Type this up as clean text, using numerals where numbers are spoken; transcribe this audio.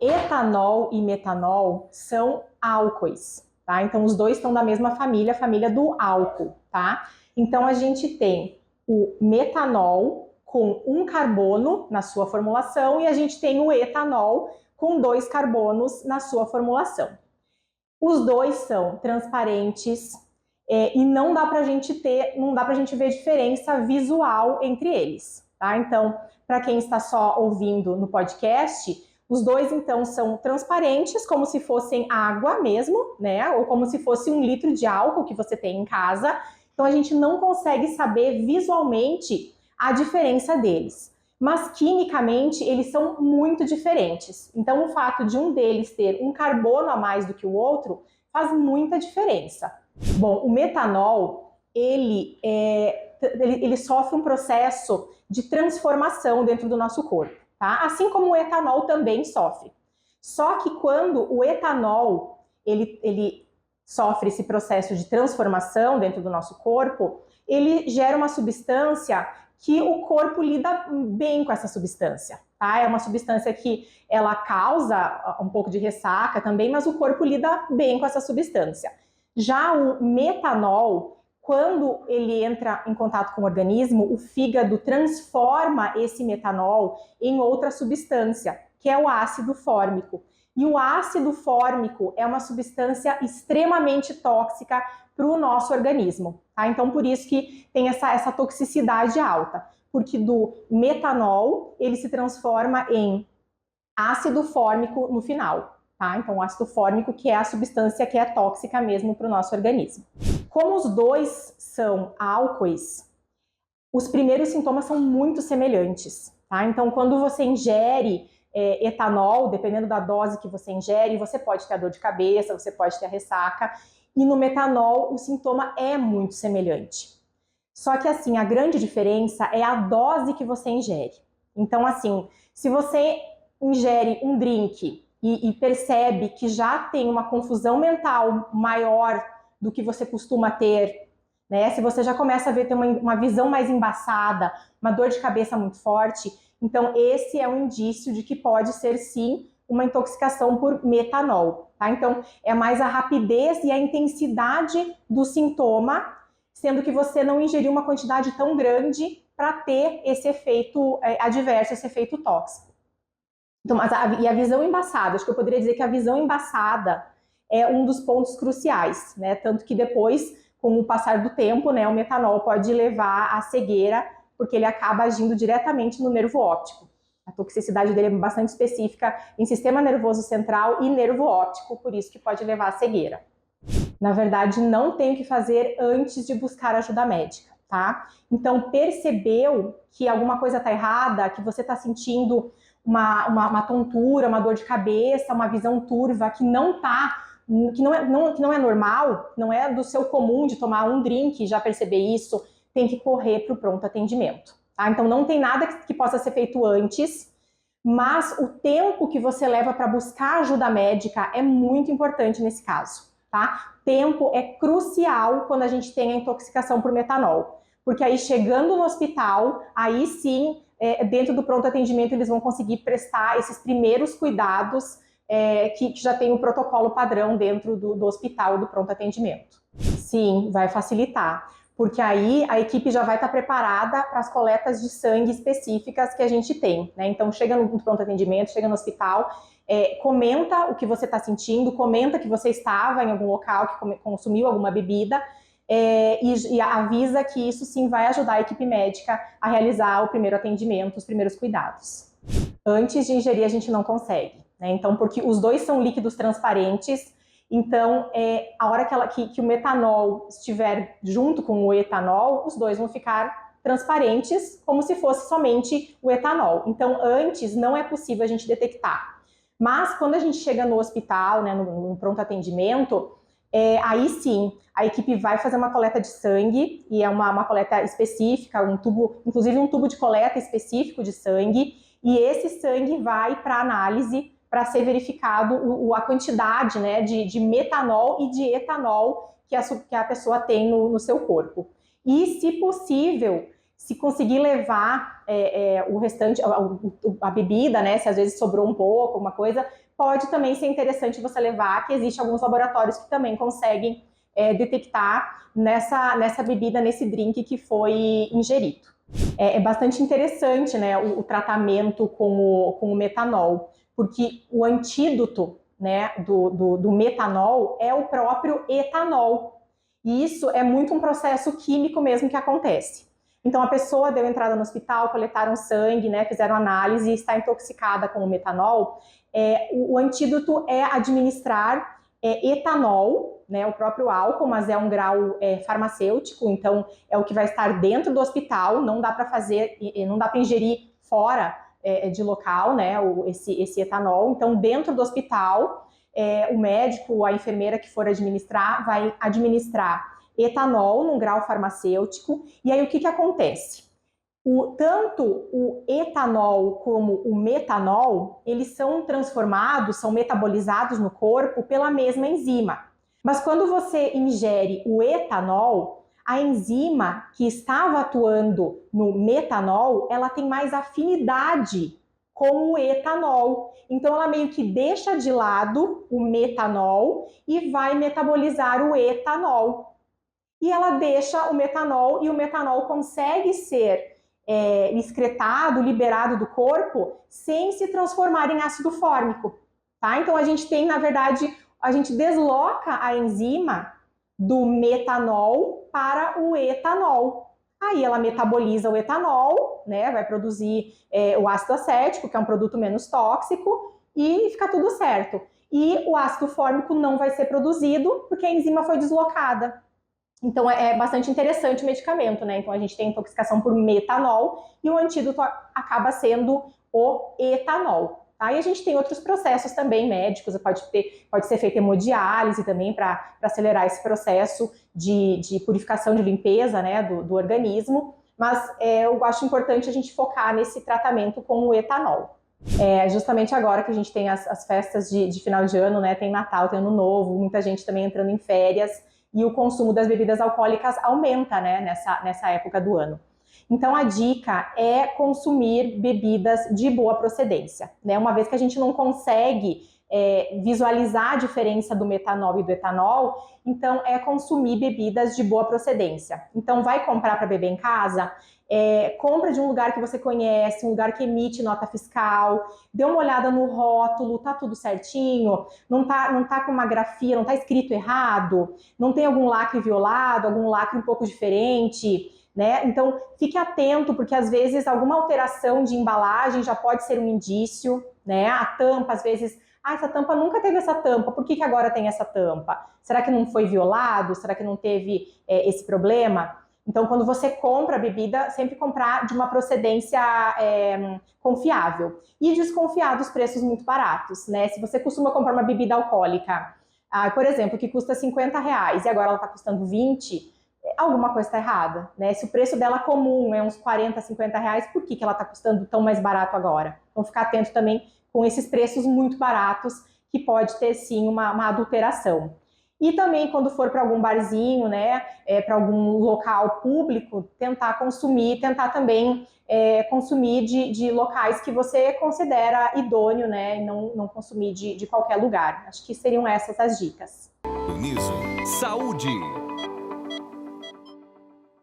Etanol e metanol são álcoois, tá? Então, os dois estão da mesma família, a família do álcool, tá? Então, a gente tem o metanol com um carbono na sua formulação e a gente tem o etanol com 2 carbonos na sua formulação. Os dois são transparentes e não dá pra gente ver diferença visual entre eles, tá? Então, para quem está só ouvindo no podcast, os dois, então, são transparentes, como se fossem água mesmo, né? Ou como se fosse 1 litro de álcool que você tem em casa. Então, a gente não consegue saber visualmente a diferença deles. Mas, quimicamente, eles são muito diferentes. Então, o fato de um deles ter um carbono a mais do que o outro faz muita diferença. Bom, o metanol, ele sofre um processo de transformação dentro do nosso corpo. Tá? Assim como o etanol também sofre. Só que quando o etanol ele sofre esse processo de transformação dentro do nosso corpo, ele gera uma substância que o corpo lida bem com essa substância. Tá? É uma substância que ela causa um pouco de ressaca também, mas o corpo lida bem com essa substância. Já o metanol, quando ele entra em contato com o organismo, o fígado transforma esse metanol em outra substância, que é o ácido fórmico. E o ácido fórmico é uma substância extremamente tóxica para o nosso organismo. Tá? Então, por isso que tem essa toxicidade alta. Porque do metanol, ele se transforma em ácido fórmico no final. Tá? Então, o ácido fórmico, que é a substância que é tóxica mesmo para o nosso organismo. Como os dois são álcoois, os primeiros sintomas são muito semelhantes. Tá? Então, quando você ingere etanol, dependendo da dose que você ingere, você pode ter a dor de cabeça, você pode ter a ressaca, e no metanol o sintoma é muito semelhante. Só que, assim, a grande diferença é a dose que você ingere. Então, assim, se você ingere um drink e percebe que já tem uma confusão mental maior do que você costuma ter, né? Se você já começa a ter uma visão mais embaçada, uma dor de cabeça muito forte, então esse é um indício de que pode ser sim uma intoxicação por metanol, tá? Então é mais a rapidez e a intensidade do sintoma, sendo que você não ingeriu uma quantidade tão grande para ter esse efeito adverso, esse efeito tóxico. Então, e a visão embaçada, acho que eu poderia dizer que a visão embaçada é um dos pontos cruciais, né? Tanto que depois, com o passar do tempo, né, o metanol pode levar à cegueira, porque ele acaba agindo diretamente no nervo óptico. A toxicidade dele é bastante específica em sistema nervoso central e nervo óptico, por isso que pode levar à cegueira. Na verdade, não tem o que fazer antes de buscar ajuda médica, tá? Então, percebeu que alguma coisa está errada, que você está sentindo uma tontura, uma dor de cabeça, uma visão turva que não é normal, não é do seu comum de tomar um drink e já perceber isso, tem que correr para o pronto atendimento. Tá? Então não tem nada que possa ser feito antes, mas o tempo que você leva para buscar ajuda médica é muito importante nesse caso. Tá? Tempo é crucial quando a gente tem a intoxicação por metanol, porque aí chegando no hospital, aí sim, dentro do pronto atendimento, eles vão conseguir prestar esses primeiros cuidados que já tem o protocolo padrão dentro do hospital do pronto atendimento. Sim, vai facilitar, porque aí a equipe já vai estar preparada para as coletas de sangue específicas que a gente tem, né? Então chega no pronto atendimento, chega no hospital, comenta o que você está sentindo, comenta que você estava em algum local que consumiu alguma bebida, e avisa que isso sim vai ajudar a equipe médica a realizar o primeiro atendimento, os primeiros cuidados. Antes de ingerir a gente não consegue, né? Então, porque os dois são líquidos transparentes, então a hora que o metanol estiver junto com o etanol, os dois vão ficar transparentes, como se fosse somente o etanol. Então, antes não é possível a gente detectar. Mas quando a gente chega no hospital, né, no pronto atendimento, aí sim, a equipe vai fazer uma coleta de sangue, e é uma coleta específica, inclusive um tubo de coleta específico de sangue, e esse sangue vai para análise para ser verificado a quantidade, né, de metanol e de etanol que a pessoa tem no seu corpo. E, se possível, se conseguir levar o restante, a bebida, né, se às vezes sobrou um pouco, alguma coisa, pode também ser interessante você levar, que existe alguns laboratórios que também conseguem detectar nessa bebida, nesse drink que foi ingerido. É bastante interessante, né, o tratamento com o metanol, porque o antídoto, né, do metanol é o próprio etanol. E isso é muito um processo químico mesmo que acontece. Então a pessoa deu entrada no hospital, coletaram sangue, né, fizeram análise e está intoxicada com o metanol. O antídoto é administrar etanol, né, o próprio álcool, mas é um grau farmacêutico, então é o que vai estar dentro do hospital, não dá para fazer, não dá para ingerir fora de local, né, esse etanol. Então, dentro do hospital, o médico, a enfermeira que for administrar, vai administrar etanol num grau farmacêutico. E aí, o que acontece? Tanto o etanol como o metanol, eles são transformados, são metabolizados no corpo pela mesma enzima. Mas quando você ingere o etanol, a enzima que estava atuando no metanol, ela tem mais afinidade com o etanol. Então ela meio que deixa de lado o metanol e vai metabolizar o etanol. E ela deixa o metanol e o metanol consegue ser excretado, liberado do corpo, sem se transformar em ácido fórmico. Tá? Então a gente tem, na verdade, a gente desloca a enzima do metanol para o etanol. Aí ela metaboliza o etanol, né, vai produzir o ácido acético, que é um produto menos tóxico, e fica tudo certo. E o ácido fórmico não vai ser produzido porque a enzima foi deslocada. Então é bastante interessante o medicamento, né? Então a gente tem intoxicação por metanol e o antídoto acaba sendo o etanol. Tá? E a gente tem outros processos também médicos, pode ser feita hemodiálise também para acelerar esse processo de purificação, de limpeza, né, do organismo, mas eu acho importante a gente focar nesse tratamento com o etanol. Justamente agora que a gente tem as festas de final de ano, né, tem Natal, tem Ano Novo, muita gente também entrando em férias, e o consumo das bebidas alcoólicas aumenta, né, nessa época do ano. Então, a dica é consumir bebidas de boa procedência, né? Uma vez que a gente não consegue visualizar a diferença do metanol e do etanol, então é consumir bebidas de boa procedência. Então, vai comprar para beber em casa? Compra de um lugar que você conhece, um lugar que emite nota fiscal, dê uma olhada no rótulo, tá tudo certinho, não tá com uma grafia, não tá escrito errado, não tem algum lacre violado, algum lacre um pouco diferente, né? Então, fique atento, porque às vezes alguma alteração de embalagem já pode ser um indício, né? A tampa, às vezes, essa tampa nunca teve essa tampa, por que agora tem essa tampa? Será que não foi violado? Será que não teve esse problema? Então, quando você compra a bebida, sempre comprar de uma procedência confiável. E desconfiar dos preços muito baratos, né? Se você costuma comprar uma bebida alcoólica, por exemplo, que custa R$50 e agora ela está custando 20, alguma coisa está errada, né? Se o preço dela comum é uns 40, R$50, por que ela está custando tão mais barato agora? Então, ficar atento também com esses preços muito baratos, que pode ter sim uma adulteração. E também, quando for para algum barzinho, né, para algum local público, tentar também consumir de locais que você considera idôneo, né, e não consumir de qualquer lugar. Acho que seriam essas as dicas. Uniso, saúde.